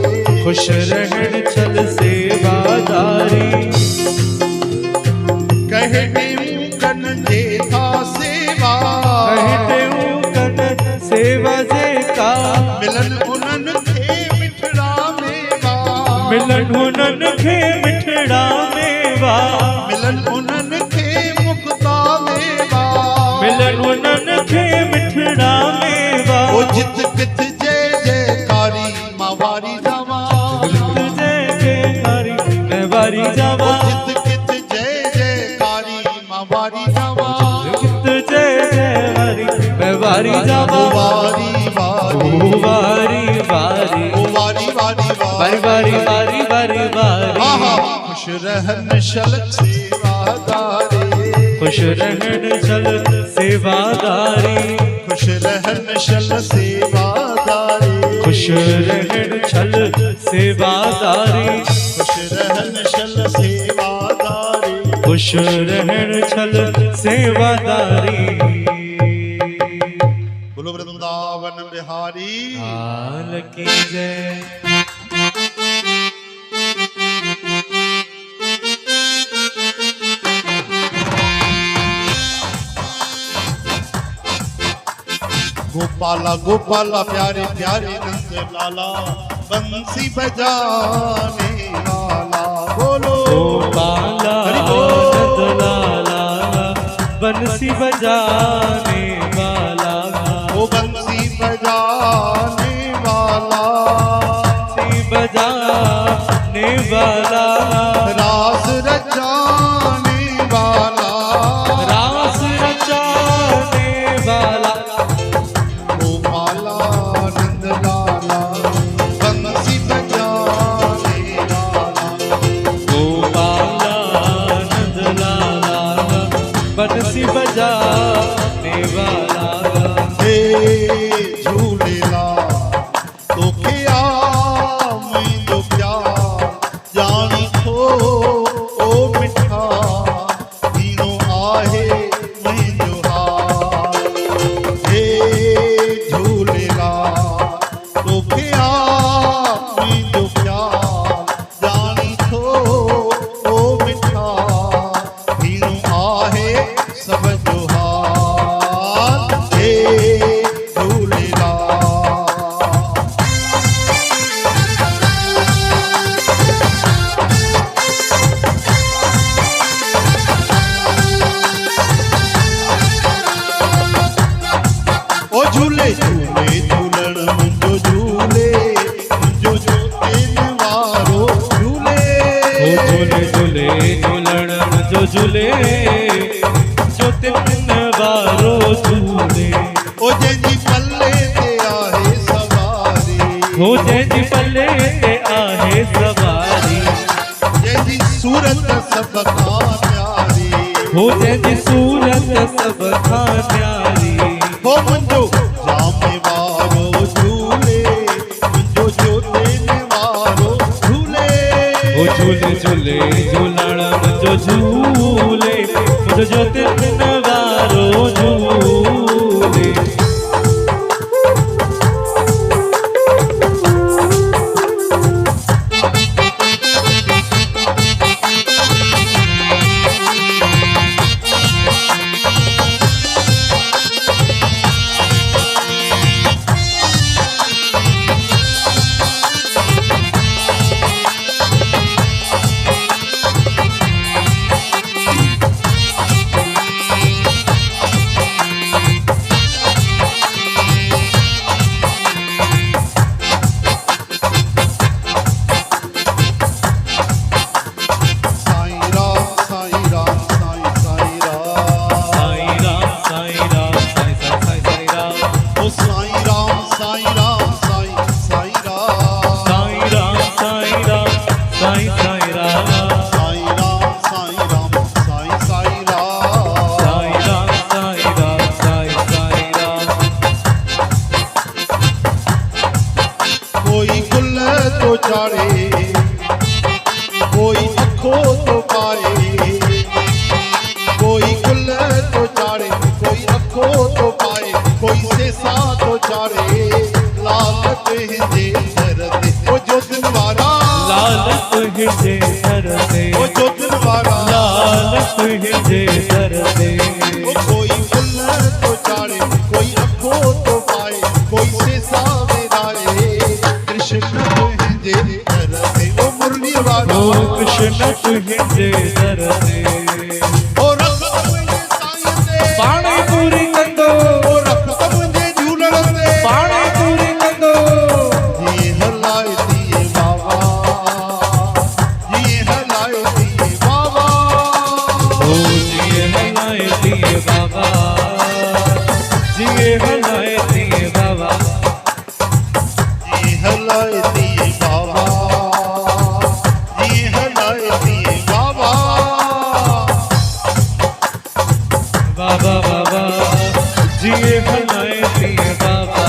खुश रहन छल सेवादारी। कहते कन जे था सेवा, कहते कन सेवा जे का, मिलन उनन खे मिठड़ा मेवा, मिलन हुनन खे मिठड़ा मेवा, मिलन उनन खे मुक्ता मेवा, मिलन हुनन खे मिठड़ा मेवा। ओ जित कित जय जयकारी मां वारी जावा, जय जयकारी मैं वारी जावा। ओ जित वारी जावा गीत जय जय वारी मैं वारी जावा वारी वारी ओ वारी वारी वारी वारी वारी वारी वारी वारी वारी आहा खुश रहन शलक सेवादारी खुश रहन चल सेवादारी खुश रहन शल सेवादारी खुश रहन चल सेवादारी खुश रहन शल सेवादारी खुश रहन चल सेवादारी बोलो वृंदावन बिहारी लाल की जय गोपाला गोपाला प्यारे प्यारे नंद लाला बंसी बजाने वाला बोलो गोपाला हरि बोल। नंद लाला बंसी बजाने वाला वो बंसी बजाने वाला बंसी बजाने वाला रास रचाने वाला रास रचाने वाला गोपाला नंद लाला बंसी बजाने वाला गोपाला नंद लाला बंसी बजाने वाला हे झूलेला तोखे आ मुंहिंजो प्यार ॼाणी थो ओ मिठा हीरो आहे मुंहिंजो हाल हे झूलेला तोखे आ मुंहिंजो प्यार ॼाणी थो ओ मिठा हीरो आहे सब जो हाल हे झूलेला ओ झूले झूले झूलण मुंहिंजो झूले मुंहिंजो झूले वारो झूले ओ झूले झूले झूलण जो झूले जो तिन वारो झूले ओ जंहिंजी पल्ले ते आहे सवारी हो जंहिंजी पल्ले ते आहे सवारी जंहिंजी सूरत सभ खां प्यारी हो जंहिंजी सूरत सभ खां प्यारी हो मुंहिंजो जामे वारो झूले मुंहिंजो जोते वारो झूले ओ झूले झूले झूलण जो झूले मुंहिंजो तिन वारो झूले साईं राम साईं राम साईं साईं राम साईं राम साईं राम साईं साईं राम ओ साईं राम साईं राम साईं साईं राम साईं राम साईं राम साईं साईं राम साईं राम साईं राम साईं साईं राम साईं राम साईं राम साईं साईं राम कोई गुल तो चाड़े कोई अखो तो पाए कोई गुल तो चाड़े कोई अखो तो पाए कोई सेसा तो चाड़े लाल तुंहिंजे दर ते ओ जोतिन वारा लाल तुझे दर दे ओ जोतिन वारा लाल तुझे दर दे ओ कोई गुल तो चाड़े कोई अखो तो पाए कोई सेसा वेदारे कृष्ण तुंहिंजे दर ते ओ मुरली वारा ओ कृष्ण तुझे दर दे ओ रख तुंहिंजे साईं ते पाणी पूरी कंदो ओ रख तुंहिंजे झूलण ते पाणी पूरी कंदो जी हलाए दिए बाबा जी हलाए दिए बाबा ओ जी हला बाबा बाबा जिए हलाए दिए बाबा।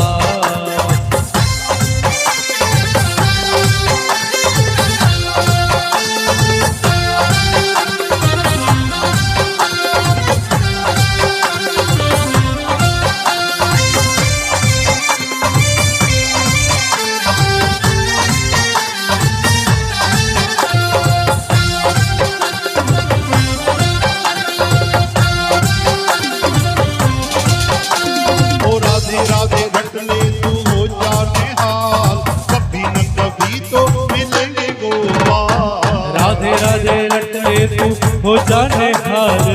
राधे रटने तू हो जाने हाल, कभी न कभी तो मिलेंगे गोपाल। राधे राधे रटने तू हो जाने हाल,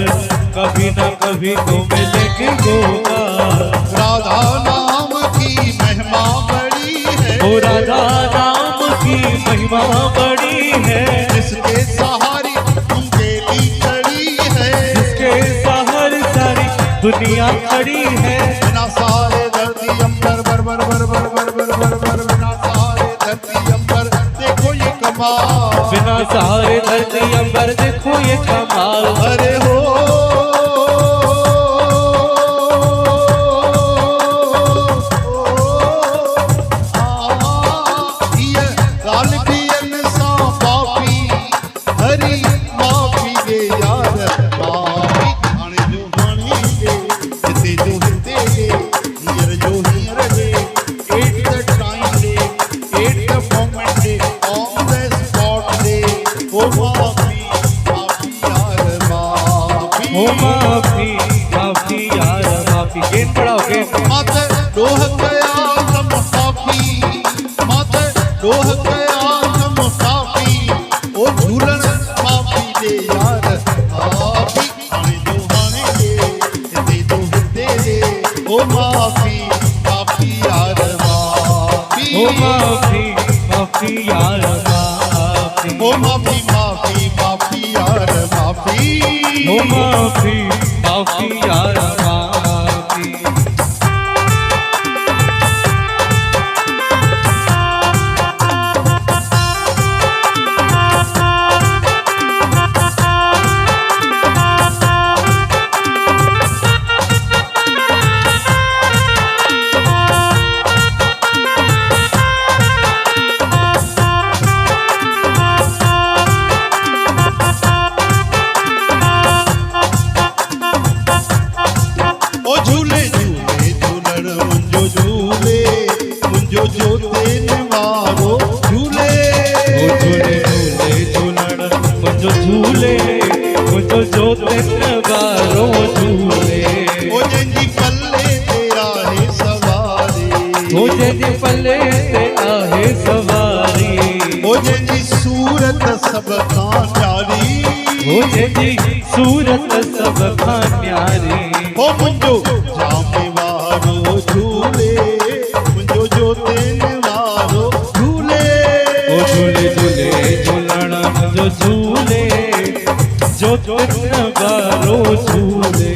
कभी न कभी तो मिलेंगे गोपाल। राधा नाम की महिमा बड़ी है, ओ राधा नाम की महिमा बड़ी है, जिसके सहारे तुमकेली खड़ी है, जिसके सहारे सारी दुनिया खड़ी है। बिना सारे धरती अंबर बर बर बर बर बर बर बर बर, बिना सारे धरती अंबर देखो ये कमाल, बिना सहारे धरती अंबर देखो ये कमाल। अरे हो ये गाल भी इंसान पापी, हरी माफी दे यार माफी। आने जो आने दे, जिते जो हिते दे, हियर जो हियर दे, एट द टाइम दे, एट द मोमेंट दे, ऑन द स्पॉट दे। ओ माफी माफी यार माफी, ओ माफी माफी यार माफी। गेंद पड़ाओ गेंद। माते डोह गया हम काफी, माते डोह गया हम काफी, ओ झूलन माफी दे यार माफी। आने जो आने दे, दे दो दे दे, ओ माफी माफी यार माफी, ओ माफी माफी यार माफी, ओ माफी माफी माफी यार माफी, ओ माफी माफी यार माफी। ओ झूले झूले झूलण मुंजो झूले, मुंजो जोते निवारो झूले। ओ झूले झूले झूलण मुंहिंजो झूले, मुंहिंजो जोते नवारो झूले। ओ जंहिंजी पल्ले ते आहे सवारी, ओ जंहिंजे पल्ले ते आहे सवारी, ओ जंहिंजी सूरत सभ खां प्यारी, ओ जंहिंजी सूरत सभ खां न्यारी। ओ मुंहिंजो जामे वारो झूले, मुंहिंजो जोते निवारो झूले। ओ झूले झूले झूलण मुंहिंजो झूले, जोते नवारो झूले।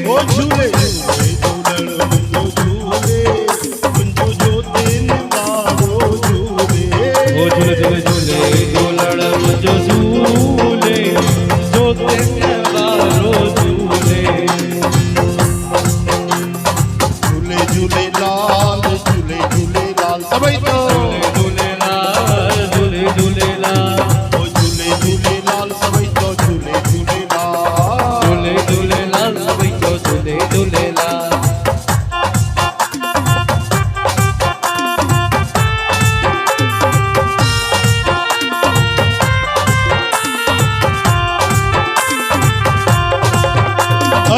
ओ झूले झूले झूलण मुंहिंजो झूले, मुंहिंजो जोते निवारो झूले। ओ झूले झूले झूले झूलण मुंहिंजो झूले, जोते नवारो झूले। झूले झूले लाल, झूले झूले लाल, सभई तो झूले झूलेलाल, झूले झूलेलाल, ओ झूले झूले लाल, सभई तो झूले झूले लाल। झूले झूलेलाल, सभई तो झूले झूलेलाल।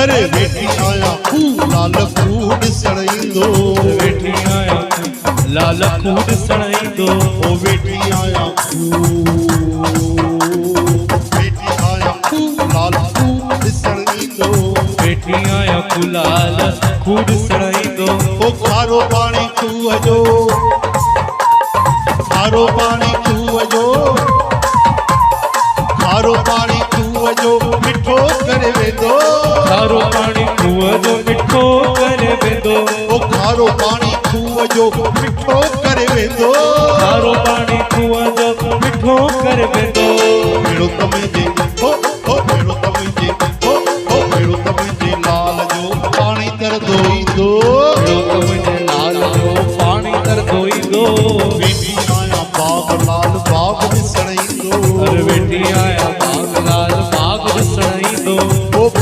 अरे वेठी आया खूब लाल खूब ॾिसण ईंदो, वेठी आया लाल खूब ॾिसण ईंदो, ओ वेठी आया खूब, वेठी आया खूब लाल खूब ॾिसण ईंदो, वेठी आया लाल खूब ॾिसण ईंदो। ओ खारो पाणी खूह जो, खारो पाणी खूह जो, खारो पाणी खूह जो मिठो करे वेंदो, खारो पाणी खूह जो मिठो करे वेंदो, ओ खारो पाणी खूह जो मिठो करे वेंदो, खारो पाणी खूह जो मिठो करे वेंदो। भेड़ो तमे जे हो भेड़ो तमे जे हो भेड़ो तमे जे लाल जो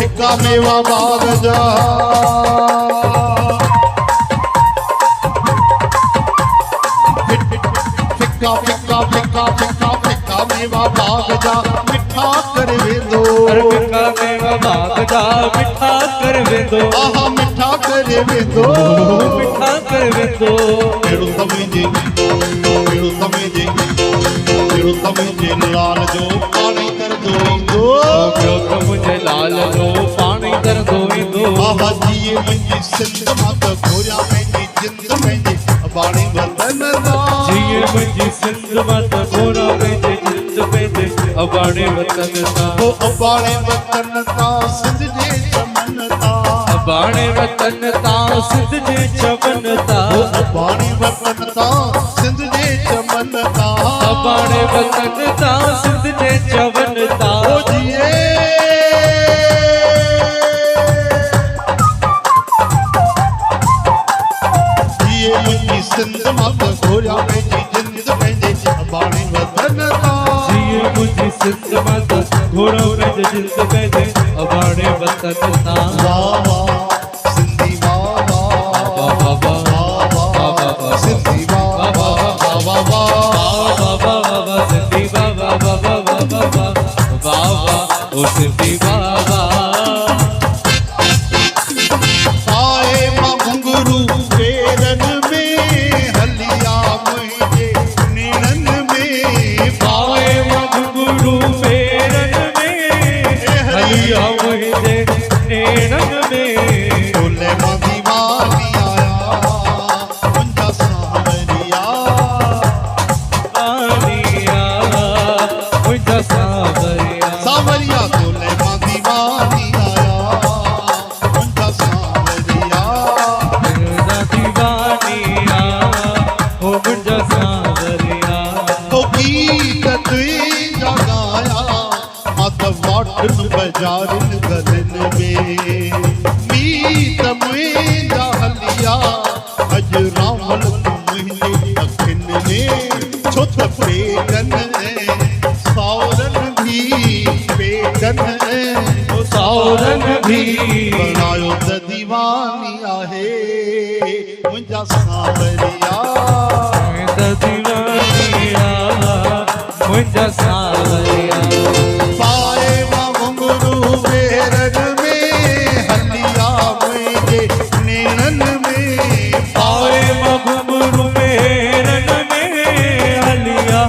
फिक्का मेवा बाग जा फिक्का फिक्का फिक्का फिक्का फिक्का मेवा बाग जा मिठा कर वेंदो फिक्का मेवा बाग जा मिठा कर वेंदो आहा मिठा कर वेंदो मिठा कर वेंदो केड़ो तमे जे लाल जो पानी कर दो ॿियो मुंहिंजे लाल जो पाणी तरंदो ईंदो आहा जीए मुंहिंजी सिंध मां त घोरिया पंहिंजी जिंद पंहिंजे अबाणी वतन दा जीए मुंहिंजी सिंध मां त घोरा पंहिंजे जिंद पंहिंजे अबाणे वतन तां ओ अबाणे वतन दा सिंध जे चमन दा अबाणे वतन तां सिंध जे चमन तां ओ अबाणे वतन दा सिंध जे चमन दा अबाणे वतन तां सिंध जे चमन तां ओ जीए मुंहिंजी सिंध मां त घोरिया पंहिंजी जिंद पंहिंजे अबाणे वतन दा जीए मुंहिंजी सिंध मां त घोरा पंहिंजे जिंद पंहिंजे अबाणे वतन तां वाह वाह सिंधी वाह वाह बाबा वाह सिंधी वाह वाह वाह वाह बाबा सिंधी बाबा बाबा बाबा बाबा ओ सिंधी बाबा आए मां घुंघरू पेरन में हलिया मुंहिंजे नेणन में आए मां घुंघरू पेरन में हलिया मुंहिंजे नेणन में बोले मां दीवानी आया मुंहिंजा सावरिया आनिया मुंहिंजा सावरिया सावरिया बोले मां दीवानी आया मुंहिंजा सावरिया मुंहिंजा दीवानिया ओ मुंहिंजा सावरिया तो गीत तुंहिंजा गाया मां त वाटन बाज़ारनि गलिन में मीत मुंहिंजा हलिया अॼु रामल तूं मुंहिंजे अखियुनि में छो त पेकन सावरनि भी पेकन सावरन भी बणायो त दीवानी आहे मुंहिंजा सावरिया मुंहिंजा दीवानिया मुंहिंजा सावरिया पाए मां घुंघरू पेरन में हलिया मुंहिंजे नेणन में आए मां घुंघरू पेरन में हलिया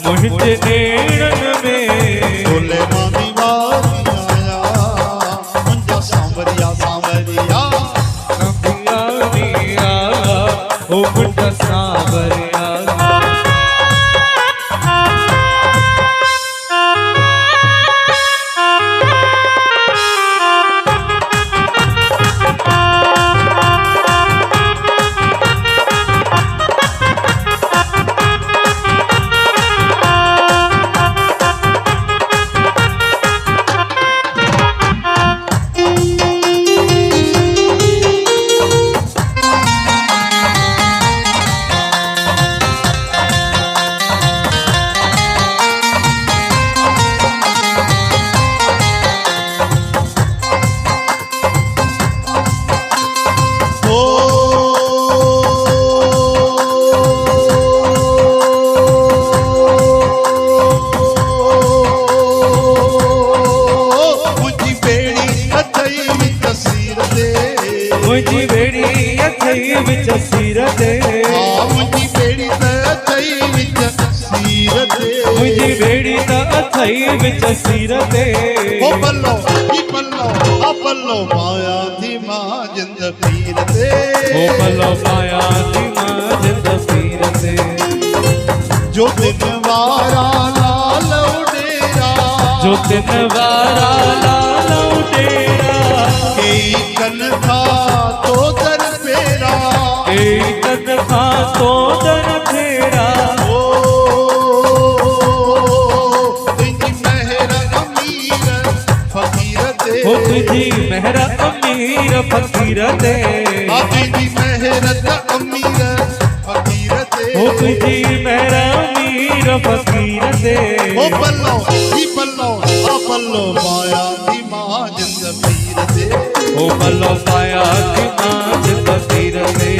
मुंहिंजे नेणन में बोले मां दीवानी आया मुंहिंजा सावरिया सावरिया दीवानिया ओ मुंहिंजा सावरिया मुंहिंजी बेड़ी अथई विच सीर ते मुंहिंजी बेड़ी त अथई विच सीर ते मुंहिंजी बेड़ी त अथई विच सीर ते ओ पल्लो ई पल्लो आ पल्लो माया थी मां जिंद पीर ते ओ पल्लो माया थी मां जिंद पीर ते जो दिन वारा लाल उडेरा जो दिन वारा लाल उडेरा कन था तो दर फेरा कन था तो दर फेरा तुझी मेहर अमीर फकीर ते तुझी मेहर अमीर फकीर ते तुझी मेहर अमीर फकीर ते तुझी मेहर अमीर फकीर ते ओ पल्लो ई पल्लो आ पल्लो माया दी मां जिंद पी फकीर दे ओ भलो पाया की मांझ फकीर दे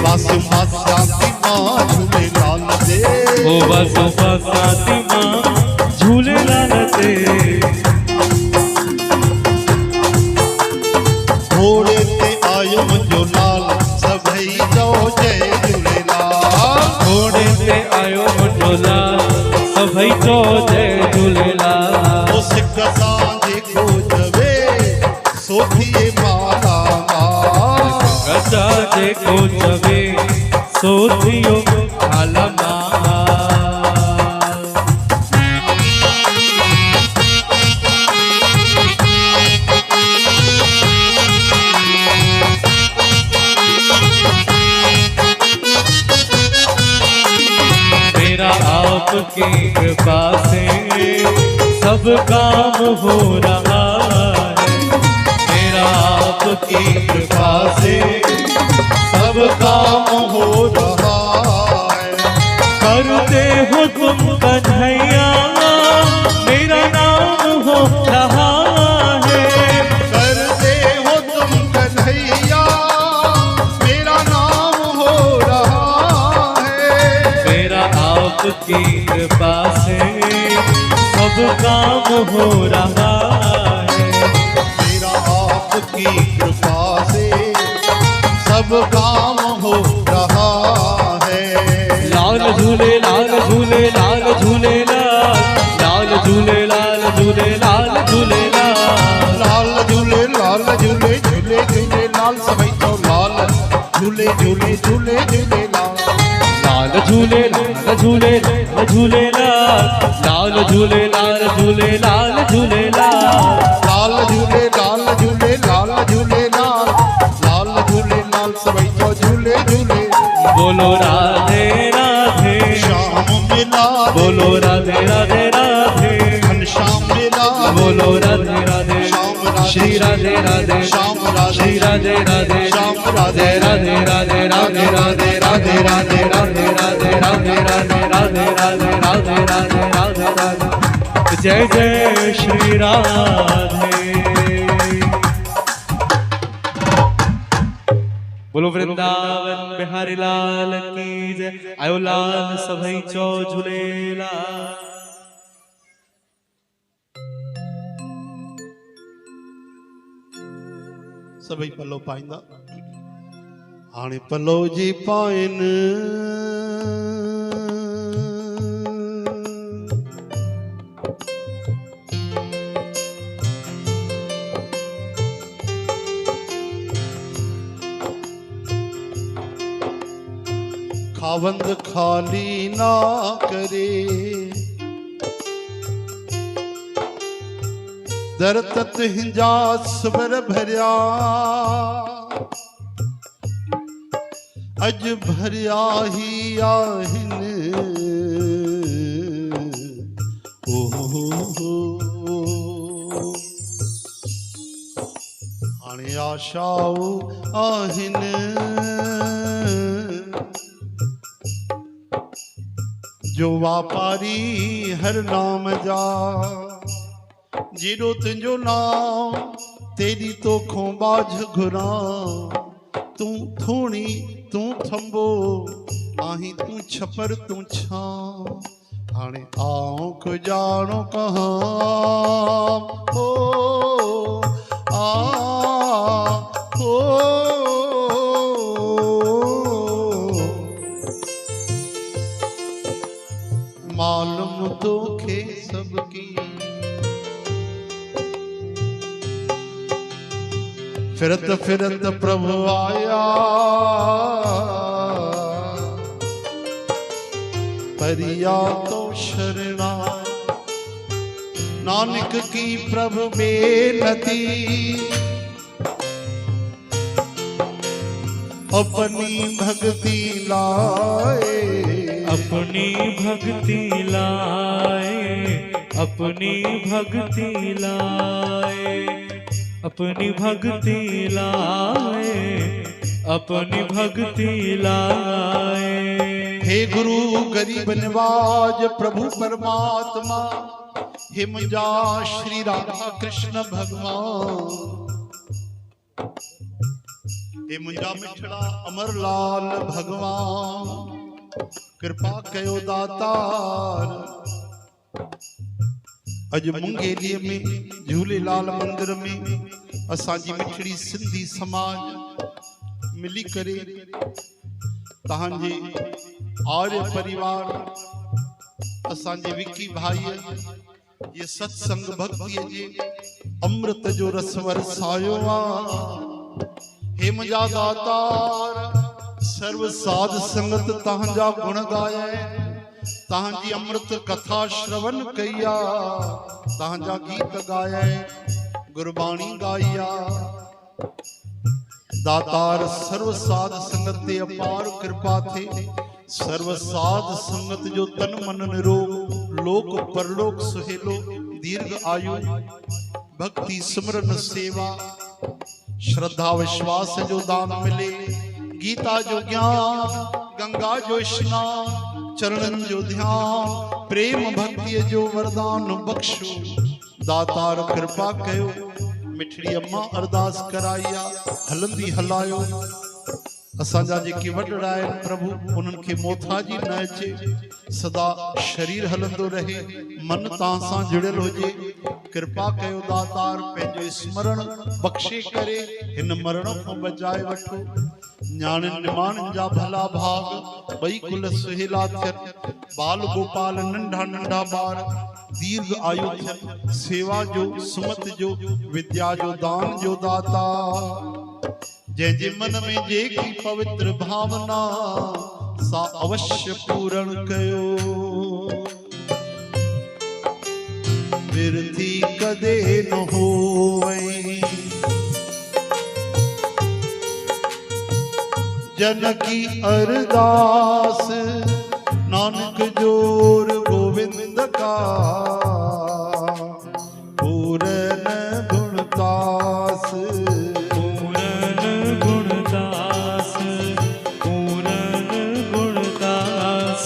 बस मास्याती मां झूलेलाल दे ओ बस बसाती मां झूलेलाल दे घोड़े ते आयो मुंहिंजो लाल सभई चओ जय झूलेलाल घोड़े ते आयो मुंहिंजो लाल सभई चओ जय झूलेलाल ओ सिख सां जेको चवे सो थिए माला माल गजा जेको चवे सो थियो आला माल आपकी कृपा से सब काम हो रहा है मेरा आपकी कृपा से सब काम हो रहा है करते हो तुम कन्हैया मेरा नाम हो रहा है करते हो तुम कन्हैया मेरा नाम हो रहा है मेरा आपकी कृपा से सब काम हो रहा है मेरा आपकी कृपा से सब काम हो रहा है लाल झूले लाल झूले लाल झूले लाल झूले लाल झूले लाल झूले लाल झूले लाल झूले झूले झूले लाल सभई तो लाल झूले झूले झूले झूले लाल झूले लाल झूले लाल झूले लाल झूले लाल झूले लाल झूले लाल झूले लाल झूले लाल झूले लाल झूले लाल सभई तो झूले झूले बोलो राधे राधे श्याम मिला बोलो राधे राधे राधे घनश्याम मिला बोलो राधे राधे श्याम श्री राधे राधे श्याम राधे श्री राधे राधे श्याम राधे राधे राधे राधे राधे राधे राधे राधे राधे राधे राधे राधे राधे राधे राधे राधे राधे जय जय श्री राधे बोलो वृंदावन बिहारी लाल की जय आयो लाल सभई चो झूलेलाल सभई पलो पाईंदा हाणे पलो जी पाइन खावंद खाली ना करे दर तत हिंजा स्वर भरिया अज भरिया ही आहिन हाणे आशाओ आहिन जो वापारी हर नाम जा जीरो तुंहिंजो नाम तेरी तोखों बाझ घुरा तू थोणी तू थंबो आहीं तू छपर तू छां हाणे आऊं को जानो कहाँ ओ आ ओ मालूम तोखे सबकी फिरत फिरत प्रभु आया परिया तो शरणा नानक की प्रभु बेनती अपनी भक्ति लाए अपनी भक्ति लाए अपनी भक्ति लाए अपनी भक्ति लाए अपनी भक्ति लाए हे गुरु गरीब निवाज प्रभु परमात्मा हे मुझा श्री राधा कृष्ण भगवान हे मुंहिंजा मिठड़ा अमरलाल भगवान कृपा कयो दातार। अज मुंगेलीअ में झूलेलाल मंदिर में असांजी मिठड़ी सिंधी समाज मिली करे तहांजे आर्य परिवार असांजे विकी भाई ये सत्संग भक्ति जे अमृत जो रस वरसायो आ। हे मुंहिंजा दातार सर्व साध संगत तहांजा गुण गाए, तहांजी अमृत कथा श्रवण कया, तहांजा गीत गाए, गुरबाणी गाया। दातार सर्व साध संगत ते अपार कृपा थे। सर्व साध संगत जो तन मन निरोग, लोक परलोक सुहेलो, दीर्घ आयु, भक्ति सिमरन सेवा, श्रद्धा विश्वास जो दान मिले, गीता जो ज्ञान, गंगा जो स्नान, चरणन जो ध्यान, प्रेम भक्ति जो वरदान बख्शो। दातार कृपा कयो। मिठड़ी अम्मा अरदास कराया हलंदी हलायो। असांजा जेके वॾड़ा आहिनि प्रभु उन्हनि खे मोथाजी न अचे, सदा शरीर हलंदो रहे, मन तव्हां सां जुड़ियल हुजे। कृपा कयो दातार पंहिंजो स्मरण बख़्शे करे हिन मरण खां बचाए वठो। न्याणियुनि निमाणियुनि जा भला भाग ॿई कुल सुहेला थियनि, बाल गोपाल नंढा नंढा ॿार दीर्घ आयु थियनि, सेवा जो सुमत जो विद्या जो दान जो दाता। जंहिंजे मन में जेकी पवित्र भावना सा अवश्य पूरण कयो। विरथी कदे न होवई जन की अरदास, नानक जोर गोविंद का पूरन गुणदास। पूरन गुणदास, पूरन गुणदास।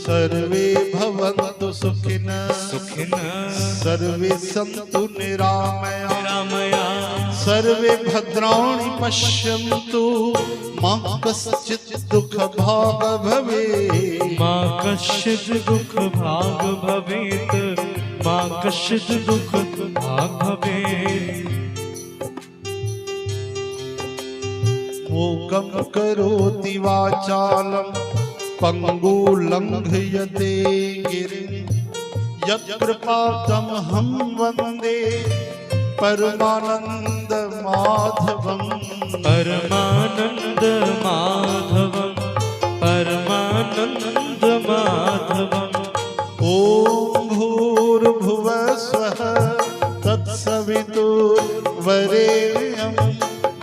सर्वे भवन्तु सुखिनः सुखिनः सर्वे सन्तु निरामया रामया सर्वे भद्राणि पश्यन्तु मा कश्चित् दुःख भाग भवेत्। मा कश्चित् दुःख भाग भवेत्, मा कश्चित् दुःख भाग भवेत्। मूकं करोति वाचालं पङ्गुलङ्घयते गिरिं यत्कृपातमहं वन्दे परमानंद माधवम। परमानंद माधवम, परमानंद माधवम। ओम भूर्भुवः स्वः तत्सवितुर्वरेण्यं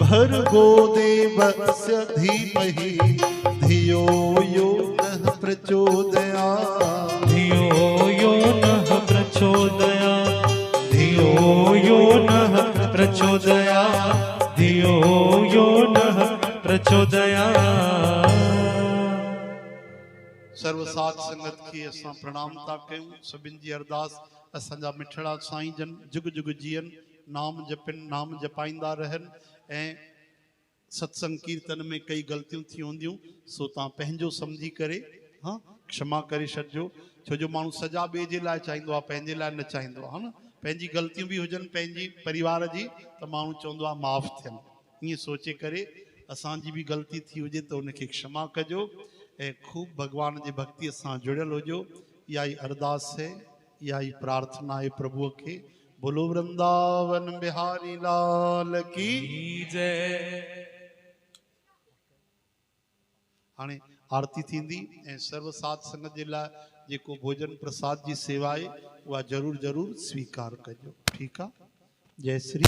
भर्गो देवस्य धीमहि धियो यो नः प्रचोदयात्। धियो यो नः प्रचोदयात्, धियो यो नः प्रचोदयात्, धियो यो नः प्रचोदयात्। सर्व साध संगत के असां प्रणाम था कयूं। सभिनि जी अरदास असांजा मिठड़ा साईं जन जुग जुग जीअन, नाम जपन, नाम जपाईंदा रहन। ऐं सत्संग कीर्तन में कई गलतियूं थी हूंदियूं सो तव्हां पंहिंजो सम्झी करे हाँ क्षमा करे छॾिजो। छो जो माण्हू सजा ॿिए जे लाइ चाहींदो आहे, पंहिंजे लाइ न चाहींदो आहे न। पंहिंजी ग़लतियूं भी हुजनि पंहिंजी परिवार जी त माण्हू चवंदो आहे माफ़ थियनि। ईअं सोचे करे असांजी भी ग़लती थी हुजे त उनखे क्षमा कजो ऐं खूब भगवान जी भक्ति सां जुड़ियल हुजो। इहा ई अरदास है, इहा ई प्रार्थना है प्रभुअ खे। बोलो वृंदावन बिहारी लाल की जय। हाणे आरती थींदी ऐं सर्व साध संगत जे लाइ जेको भोजन प्रसाद जी सेवा आहे उहा ज़रूर ज़रूर स्वीकार कजो। ठीकु आहे। जय श्री